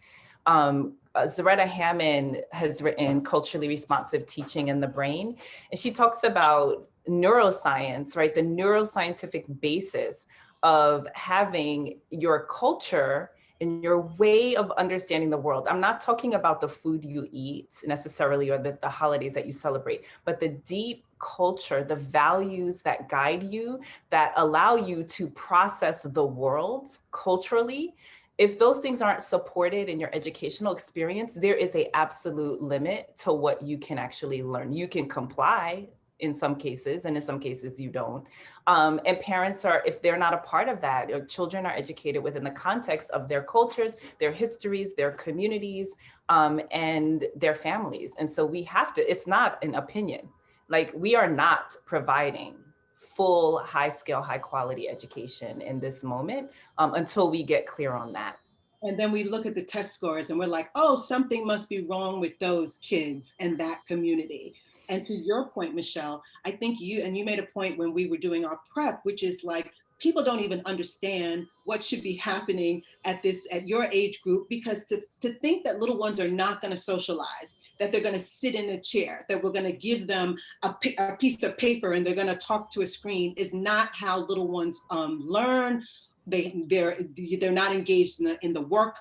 Zaretta Hammond has written Culturally Responsive Teaching in the Brain, and she talks about neuroscience, right? The neuroscientific basis of having your culture in your way of understanding the world. I'm not talking about the food you eat necessarily or the holidays that you celebrate, but the deep culture, the values that guide you, that allow you to process the world culturally. If those things aren't supported in your educational experience, there is an absolute limit to what you can actually learn. You can comply in some cases, and in some cases you don't. And parents are, if they're not a part of that, or children are educated within the context of their cultures, their histories, their communities, and their families. And so we have to, it's not an opinion. Like, we are not providing full, high scale, high quality education in this moment until we get clear on that. And then we look at the test scores and we're like, oh, something must be wrong with those kids and that community. And to your point, Michelle, I think you made a point when we were doing our prep, which is like, people don't even understand what should be happening at your age group, because to think that little ones are not going to socialize, that they're going to sit in a chair, that we're going to give them a piece of paper and they're going to talk to a screen is not how little ones learn. They're not engaged in their work,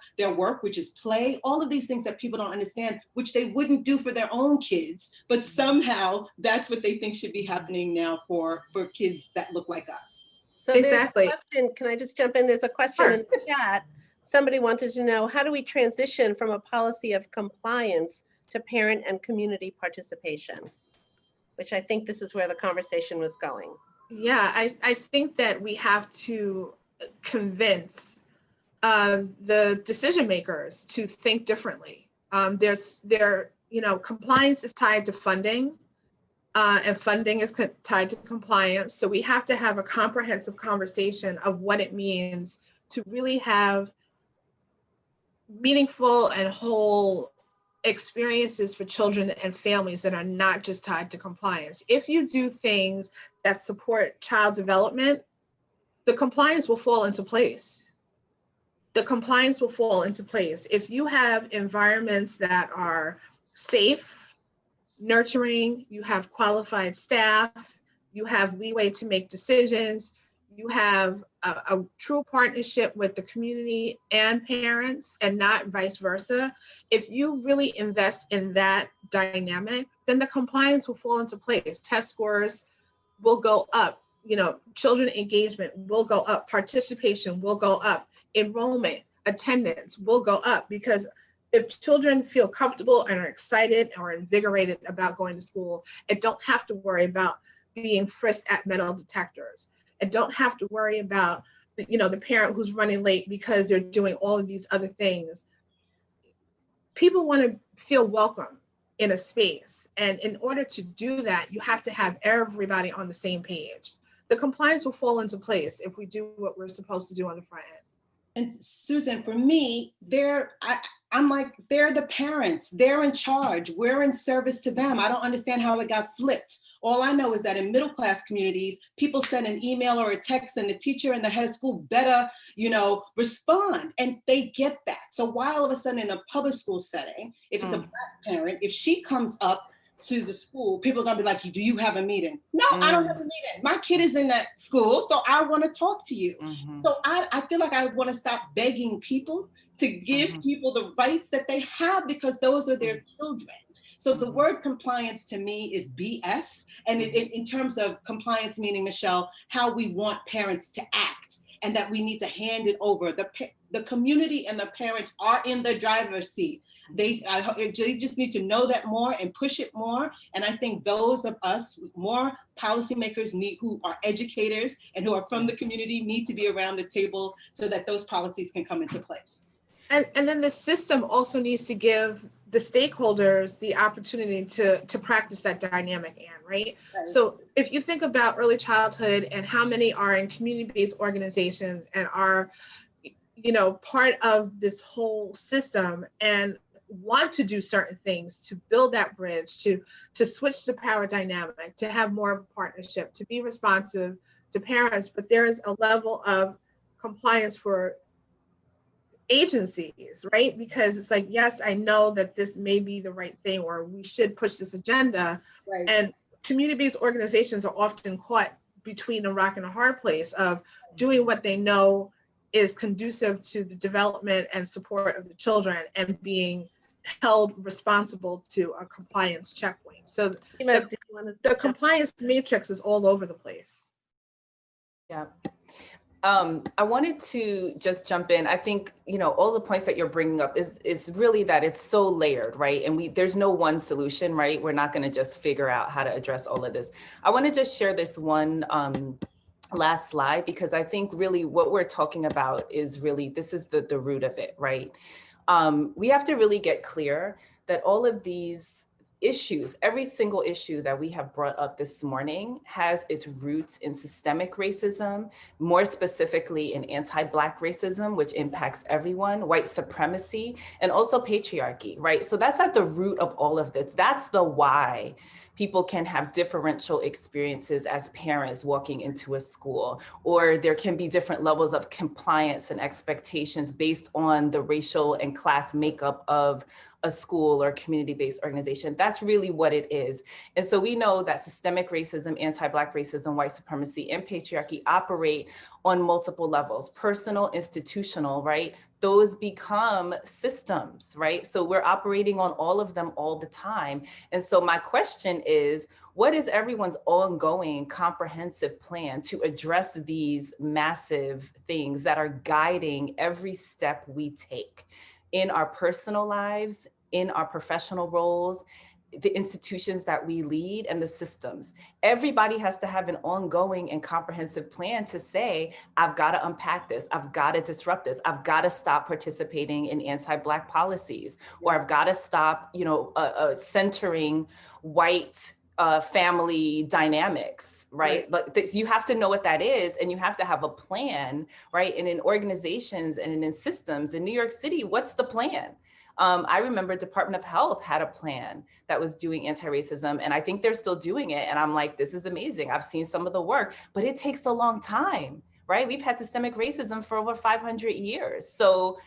which is play, all of these things that people don't understand, which they wouldn't do for their own kids, but somehow that's what they think should be happening now for kids that look like us. So Exactly. There's a question, can I just jump in? There's a question in the chat. Somebody wanted to know, how do we transition from a policy of compliance to parent and community participation? Which I think this is where the conversation was going. Yeah, I think that we have to convince the decision makers to think differently. Compliance is tied to funding, and funding is tied to compliance. So we have to have a comprehensive conversation of what it means to really have meaningful and whole experiences for children and families that are not just tied to compliance. If you do things that support child development, the compliance will fall into place. The compliance will fall into place. If you have environments that are safe, nurturing, you have qualified staff, you have leeway to make decisions, you have a true partnership with the community and parents and not vice versa. If you really invest in that dynamic, then the compliance will fall into place. Test scores will go up, children engagement will go up, participation will go up, enrollment, attendance will go up, because if children feel comfortable and are excited or invigorated about going to school and don't have to worry about being frisked at metal detectors, and don't have to worry about the parent who's running late because they're doing all of these other things. People want to feel welcome in a space. And in order to do that, you have to have everybody on the same page. The compliance will fall into place if we do what we're supposed to do on the front end. And Susan, for me, I'm like, they're the parents, they're in charge, we're in service to them. I don't understand how it got flipped. All I know is that in middle class communities, people send an email or a text and the teacher and the head of school better, respond, and they get that. So why all of a sudden in a public school setting, if it's a Black parent, if she comes up to the school, people are gonna be like, do you have a meeting? No, I don't have a meeting. My kid is in that school, so I wanna talk to you. So I feel like I wanna stop begging people to give people the rights that they have, because those are their children. So the word compliance to me is BS. And in terms of compliance, meaning, Michelle, how we want parents to act, and that we need to hand it over. The community and the parents are in the driver's seat. They just need to know that more and push it more. And I think those of us, more policymakers who are educators and who are from the community, need to be around the table so that those policies can come into place. And then the system also needs to give the stakeholders the opportunity to practice that dynamic, Anne, right? So if you think about early childhood and how many are in community-based organizations and are, part of this whole system and want to do certain things to build that bridge, to switch the power dynamic, to have more of a partnership, to be responsive to parents, but there is a level of compliance for agencies, right? Because it's like, yes, I know that this may be the right thing, or we should push this agenda. Right. And community-based organizations are often caught between a rock and a hard place of doing what they know is conducive to the development and support of the children and being held responsible to a compliance checkpoint. So Takiema, did you want to? the compliance matrix is all over the place. Yeah. I wanted to just jump in. I think, all the points that you're bringing up is really that it's so layered, right? And there's no one solution, right? We're not going to just figure out how to address all of this. I want to just share this one last slide, because I think really what we're talking about is really, this is the root of it, right? We have to really get clear that all of these issues, every single issue that we have brought up this morning has its roots in systemic racism, more specifically in anti-Black racism, which impacts everyone, white supremacy, and also patriarchy, right? So that's at the root of all of this. That's the why people can have differential experiences as parents walking into a school, or there can be different levels of compliance and expectations based on the racial and class makeup of a school or community-based organization. That's really what it is. And so we know that systemic racism, anti-Black racism, white supremacy, and patriarchy operate on multiple levels, personal, institutional, right? Those become systems, right? So we're operating on all of them all the time. And so my question is, what is everyone's ongoing comprehensive plan to address these massive things that are guiding every step we take in our personal lives, in our professional roles, the institutions that we lead, and the systems? Everybody has to have an ongoing and comprehensive plan to say, I've got to unpack this, I've got to disrupt this, I've got to stop participating in anti-Black policies, or I've got to stop, centering white family dynamics, right? But you have to know what that is, and you have to have a plan, right? And in organizations and in systems in New York City, what's the plan? I remember Department of Health had a plan that was doing anti-racism, and I think they're still doing it. And I'm like, this is amazing. I've seen some of the work, but it takes a long time, right? We've had systemic racism for over 500 years. So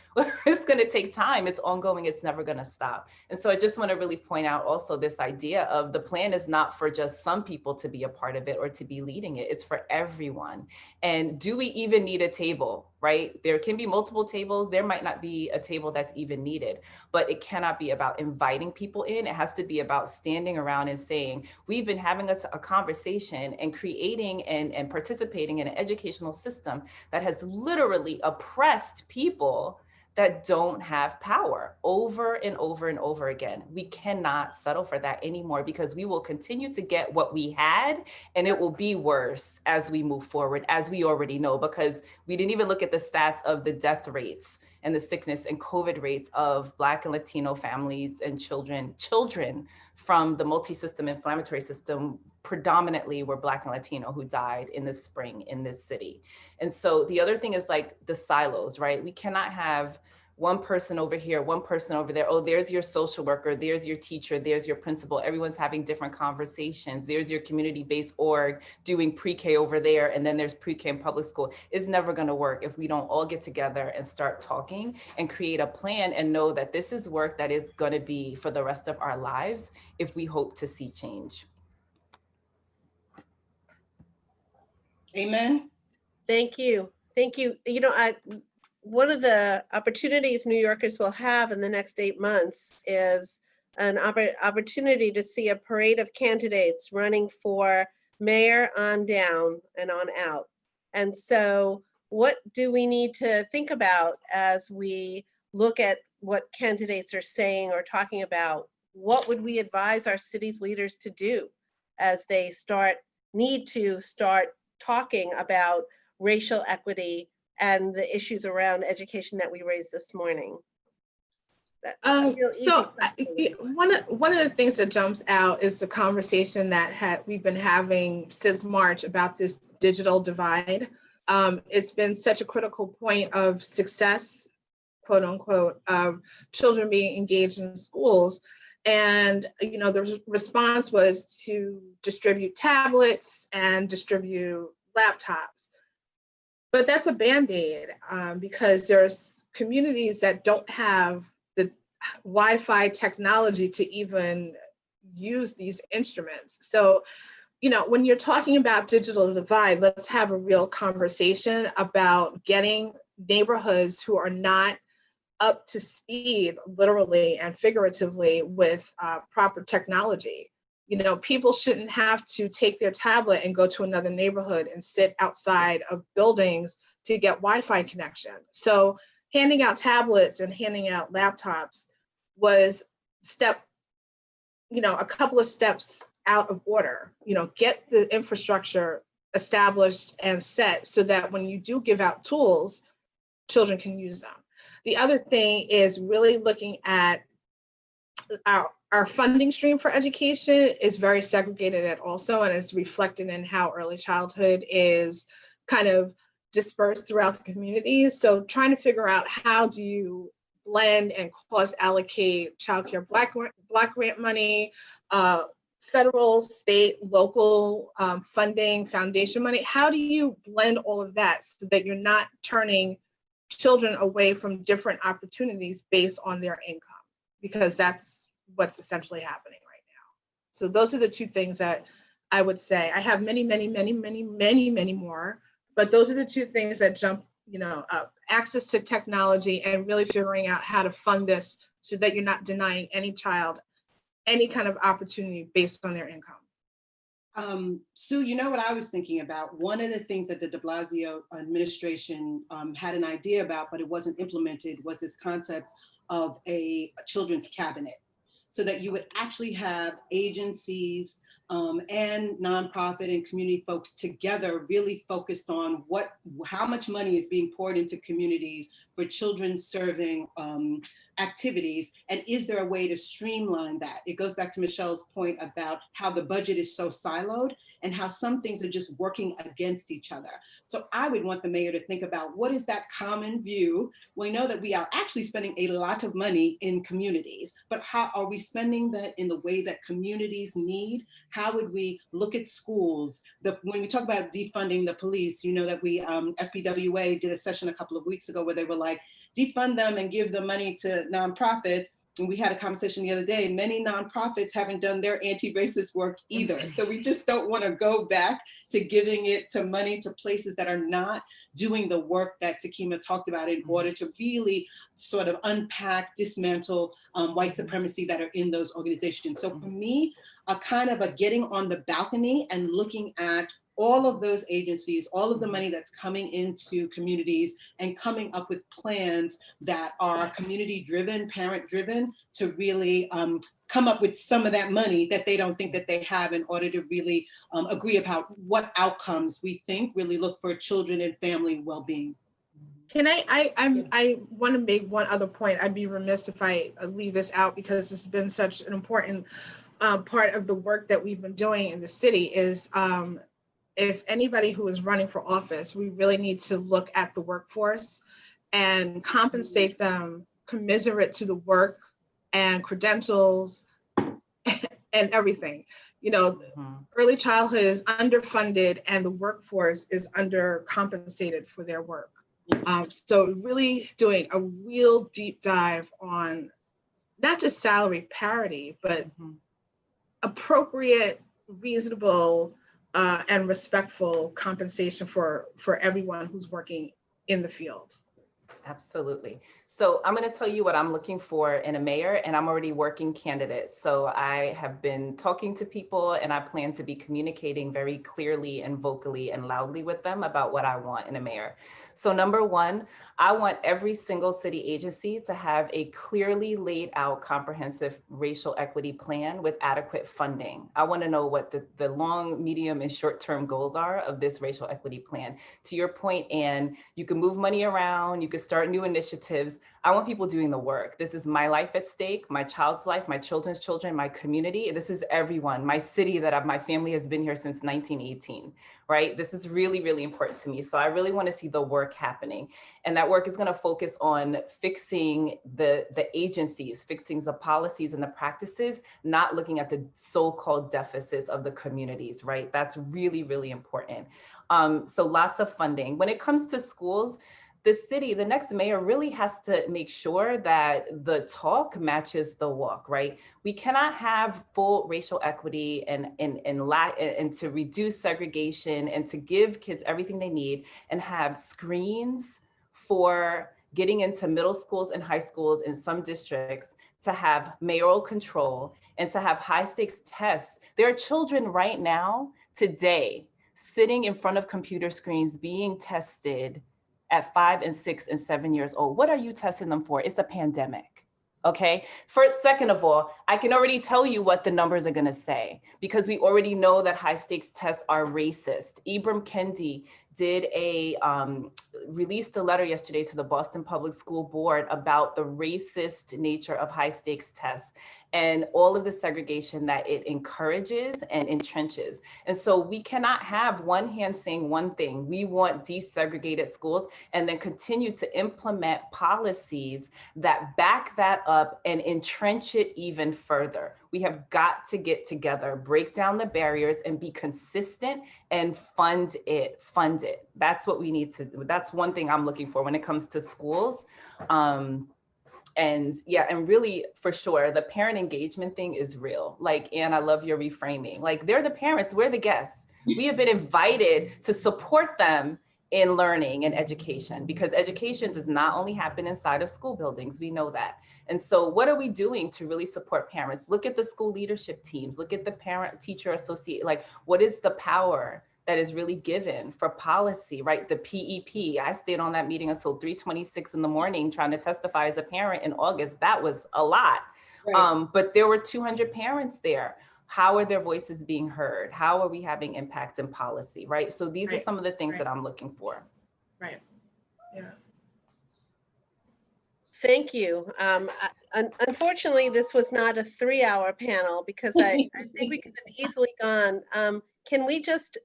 it's going to take time. It's ongoing. It's never going to stop. And so I just want to really point out also this idea of the plan is not for just some people to be a part of it or to be leading it. It's for everyone. And do we even need a table, right? There can be multiple tables. There might not be a table that's even needed, but it cannot be about inviting people in. It has to be about standing around and saying, we've been having a conversation and creating and participating in an educational system that has literally oppressed people that don't have power over and over and over again. We cannot settle for that anymore, because we will continue to get what we had, and it will be worse as we move forward, as we already know, because we didn't even look at the stats of the death rates and the sickness and COVID rates of Black and Latino families and children from the multi-system inflammatory system. Predominantly were Black and Latino who died in the spring in this city. And so the other thing is like the silos, right? We cannot have one person over here, one person over there. Oh, there's your social worker, there's your teacher, there's your principal. Everyone's having different conversations. There's your community-based org doing pre-K over there, and then there's pre-K in public school. It's never gonna work if we don't all get together and start talking and create a plan and know that this is work that is gonna be for the rest of our lives if we hope to see change. Amen. Thank you. Thank you. One of the opportunities New Yorkers will have in the next 8 months is an opportunity to see a parade of candidates running for mayor on down and on out. And so what do we need to think about as we look at what candidates are saying or talking about? What would we advise our city's leaders to do as they need to start talking about racial equity and the issues around education that we raised this morning? So one of the things that jumps out is the conversation that we've been having since March about this digital divide. It's been such a critical point of success, quote unquote, of children being engaged in schools. And the response was to distribute tablets and distribute laptops. But that's a Band-Aid because there's communities that don't have the Wi-Fi technology to even use these instruments. So, when you're talking about digital divide, let's have a real conversation about getting neighborhoods who are not up to speed, literally and figuratively, with proper technology. You know, people shouldn't have to take their tablet and go to another neighborhood and sit outside of buildings to get Wi-Fi connection. So handing out tablets and handing out laptops was a couple of steps out of order. You know, get the infrastructure established and set so that when you do give out tools, children can use them. The other thing is really looking at our funding stream for education is very segregated at also, and it's reflected in how early childhood is kind of dispersed throughout the communities. So trying to figure out how do you blend and cost allocate childcare block grant money, federal, state, local funding, foundation money. How do you blend all of that so that you're not turning children away from different opportunities based on their income? Because that's what's essentially happening right now. So those are the two things that I would say. I have many more, but those are the two things that jump, up. Access to technology and really figuring out how to fund this so that you're not denying any child any kind of opportunity based on their income. Sue, you know what I was thinking about? One of the things that the de Blasio administration had an idea about, but it wasn't implemented, was this concept of a children's cabinet, so that you would actually have agencies and nonprofit and community folks together really focused on how much money is being poured into communities for children serving activities, and is there a way to streamline that? It goes back to Michelle's point about how the budget is so siloed and how some things are just working against each other. So I would want the mayor to think about what is that common view. We know that we are actually spending a lot of money in communities, but how are we spending that in the way that communities need? How would we look at schools? When we talk about defunding the police, you know that we, FPWA did a session a couple of weeks ago where they were like, defund them and give the money to nonprofits. And we had a conversation the other day, many nonprofits haven't done their anti-racist work either. So we just don't want to go back to giving it to money to places that are not doing the work that Takiema talked about in order to really sort of unpack, dismantle white supremacy that are in those organizations. So for me, a kind of a getting on the balcony and looking at all of those agencies, all of the money that's coming into communities, and coming up with plans that are community driven, parent driven, to really come up with some of that money that they don't think that they have in order to really agree about what outcomes we think really look for children and family well-being. Can I want to make one other point. I'd be remiss if I leave this out because it's been such an important part of the work that we've been doing in the city is if anybody who is running for office, we really need to look at the workforce and compensate them commiserate to the work and credentials and everything. Early childhood is underfunded and the workforce is undercompensated for their work. So really doing a real deep dive on not just salary parity, but appropriate, reasonable, and respectful compensation for everyone who's working in the field. Absolutely. So I'm going to tell you what I'm looking for in a mayor, and I'm already working candidates. So I have been talking to people, and I plan to be communicating very clearly and vocally and loudly with them about what I want in a mayor. So number one, I want every single city agency to have a clearly laid out comprehensive racial equity plan with adequate funding. I want to know what the long, medium, and short-term goals are of this racial equity plan. To your point, Anne, you can move money around, you can start new initiatives. I want people doing the work. This is my life at stake, my child's life, my children's children, my community. This is everyone, my city that my family has been here since 1918, right? This is really, really important to me. So I really want to see the work happening. And that work is going to focus on fixing the agencies, fixing the policies and the practices, not looking at the so-called deficits of the communities, right? That's really, really important. So lots of funding. When it comes to schools, the next mayor really has to make sure that the talk matches the walk, right? We cannot have full racial equity and to reduce segregation and to give kids everything they need and have screens for getting into middle schools and high schools in some districts to have mayoral control and to have high stakes tests. There are children right now, today, sitting in front of computer screens being tested at 5 and 6 and 7 years old. What are you testing them for? It's the pandemic. Okay. First, second of all, I can already tell you what the numbers are going to say because we already know that high stakes tests are racist. Ibram Kendi did released a letter yesterday to the Boston Public School Board about the racist nature of high stakes tests and all of the segregation that it encourages and entrenches. And so we cannot have one hand saying one thing. We want desegregated schools and then continue to implement policies that back that up and entrench it even further. We have got to get together, break down the barriers and be consistent and fund it. That's what we need to do. That's one thing I'm looking for when it comes to schools. And yeah, and really for sure, the parent engagement thing is real. Like, Anne, I love your reframing. Like, they're the parents, we're the guests. We have been invited to support them in learning and education because education does not only happen inside of school buildings, we know that. And so what are we doing to really support parents? Look at the school leadership teams, look at the parent teacher associate, like what is the power that is really given for policy, right? The PEP, I stayed on that meeting until 3:26 in the morning trying to testify as a parent in August. That was a lot, Right. but there were 200 parents there. How are their voices being heard? How are we having impact in policy, right? So these are Right. some of the things Right. that I'm looking for. Right. Yeah. Thank you. Unfortunately, this was not a 3-hour panel because I think we could have easily gone. Can we just,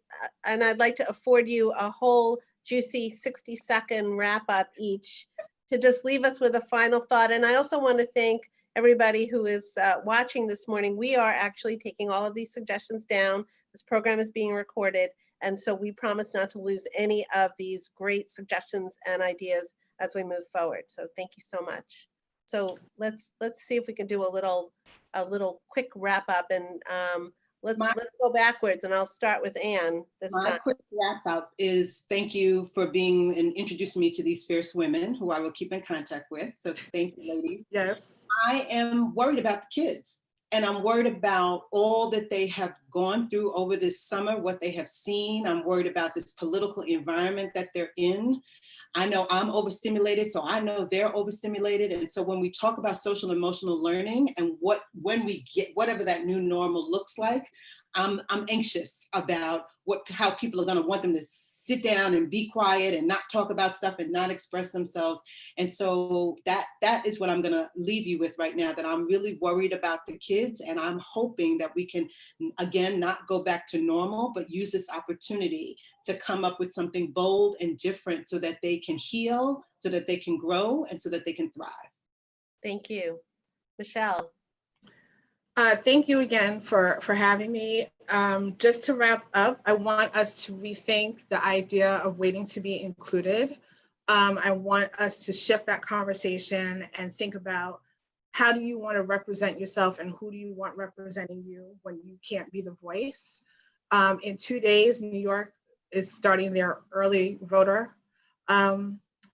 and I'd like to afford you a whole juicy 60-second wrap up each to just leave us with a final thought. And I also want to thank everybody who is watching this morning. We are actually taking all of these suggestions down. This program is being recorded. And so we promise not to lose any of these great suggestions and ideas as we move forward. So thank you so much. So let's see if we can do a little quick wrap up and let's go backwards and I'll start with Anne this My time. quick wrap up is thank you for being and introducing me to these fierce women who I will keep in contact with. So thank you, ladies. Yes. I am worried about the kids. And I'm worried about all that they have gone through over this summer, what they have seen. I'm worried about this political environment that they're in. I know I'm overstimulated, so I know they're overstimulated. And so when we talk about social and emotional learning and when we get whatever that new normal looks like, I'm anxious about how people are gonna want them to sit down and be quiet and not talk about stuff and not express themselves. And so that is what I'm gonna leave you with right now, that I'm really worried about the kids and I'm hoping that we can, again, not go back to normal, but use this opportunity to come up with something bold and different so that they can heal, so that they can grow, and so that they can thrive. Thank you. Michelle. Thank you again for having me. Just to wrap up, I want us to rethink the idea of waiting to be included. I want us to shift that conversation and think about how do you want to represent yourself and who do you want representing you when you can't be the voice. In 2 days, New York is starting their early voter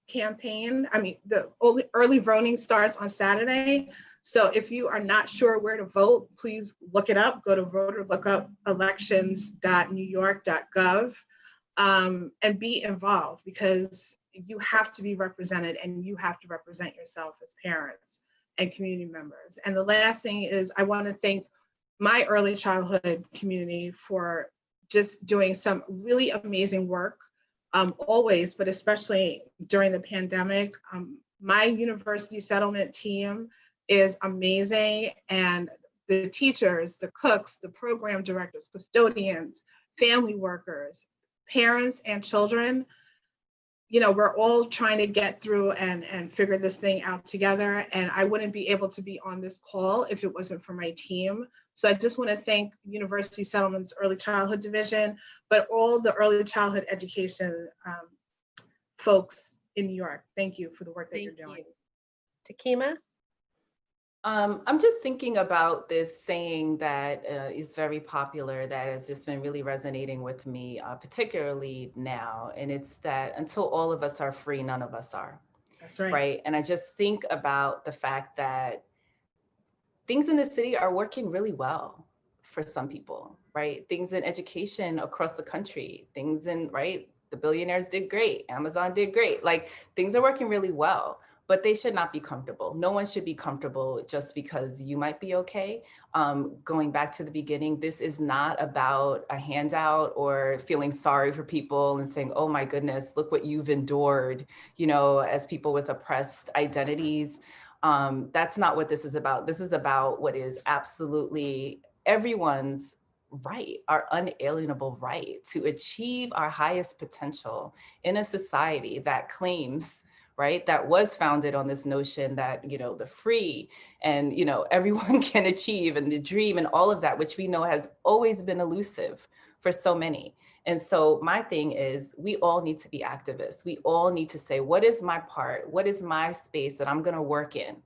campaign. I mean, the early voting starts on Saturday. So if you are not sure where to vote, please look it up. Go to voter, look up elections.newyork.gov and be involved because you have to be represented and you have to represent yourself as parents and community members. And the last thing is I want to thank my early childhood community for just doing some really amazing work always, but especially during the pandemic. My university settlement team is amazing. And the teachers, the cooks, the program directors, custodians, family workers, parents and children, you know, we're all trying to get through and figure this thing out together. And I wouldn't be able to be on this call if it wasn't for my team. So I just want to thank University Settlement's Early Childhood Division, but all the early childhood education folks in New York. Thank you for the work that you're doing. Takiema? I'm just thinking about this saying that is very popular that has just been really resonating with me, particularly now. And it's that until all of us are free, none of us are. That's right. Right. And I just think about the fact that things in the city are working really well for some people, right? Things in education across the country, things in, right? The billionaires did great. Amazon did great. Like things are working really well, but they should not be comfortable. No one should be comfortable just because you might be okay. Going back to the beginning, this is not about a handout or feeling sorry for people and saying, oh my goodness, look what you've endured, you know, as people with oppressed identities. That's not what this is about. This is about what is absolutely everyone's right, our unalienable right to achieve our highest potential in a society that claims, right, that was founded on this notion that, you know, the free and, you know, everyone can achieve and the dream and all of that, which we know has always been elusive for so many. And so my thing is we all need to be activists. We all need to say, what is my part? What is my space that I'm going to work in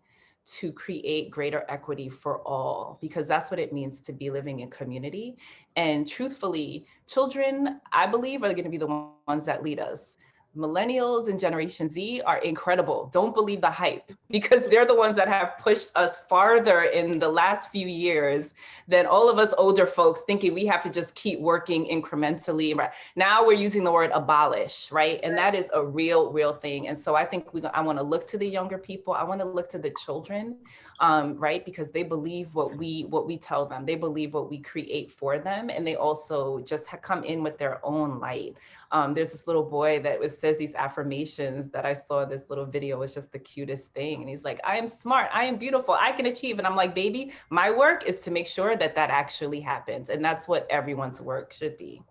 to create greater equity for all? Because that's what it means to be living in community. And truthfully, children, I believe, are going to be the ones that lead us. Millennials and Generation Z are incredible. Don't believe the hype, because they're the ones that have pushed us farther in the last few years than all of us older folks thinking we have to just keep working incrementally. Right now we're using the word abolish, right? And that is a real thing. And so I think I want to look to the younger people. I want to look to the children, right? Because they believe what we tell them. They believe what we create for them. And they also just come in with their own light. There's this little boy that says these affirmations that I saw. This little video was just the cutest thing. And he's like, I am smart, I am beautiful, I can achieve. And I'm like, baby, my work is to make sure that that actually happens. And that's what everyone's work should be.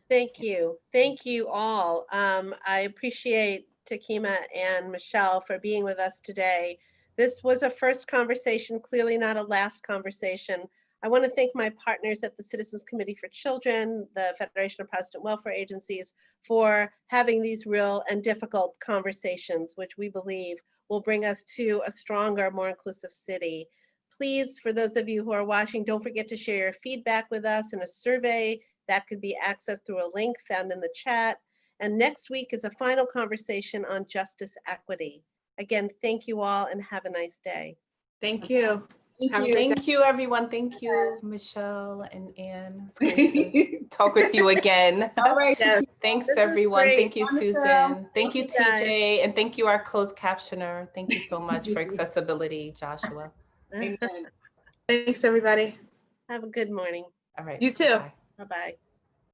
Thank you. Thank you all. I appreciate Takiema and Michelle for being with us today. This was a first conversation, clearly not a last conversation. I want to thank my partners at the Citizens Committee for Children, the Federation of Protestant Welfare Agencies, for having these real and difficult conversations, which we believe will bring us to a stronger, more inclusive city. Please, for those of you who are watching, don't forget to share your feedback with us in a survey that could be accessed through a link found in the chat. And next week is a final conversation on justice equity. Again, thank you all and have a nice day. Thank you. Thank you, everyone. Thank you, Michelle and Anne. It's great to talk with you again. All right. Thanks, This is everyone. great. Thank you, Susan. Thank you, you, guys. TJ. And thank you, our closed captioner. Thank you so much for accessibility, Joshua. Amen. Thanks, everybody. Have a good morning. All right. You too. Bye. Bye-bye.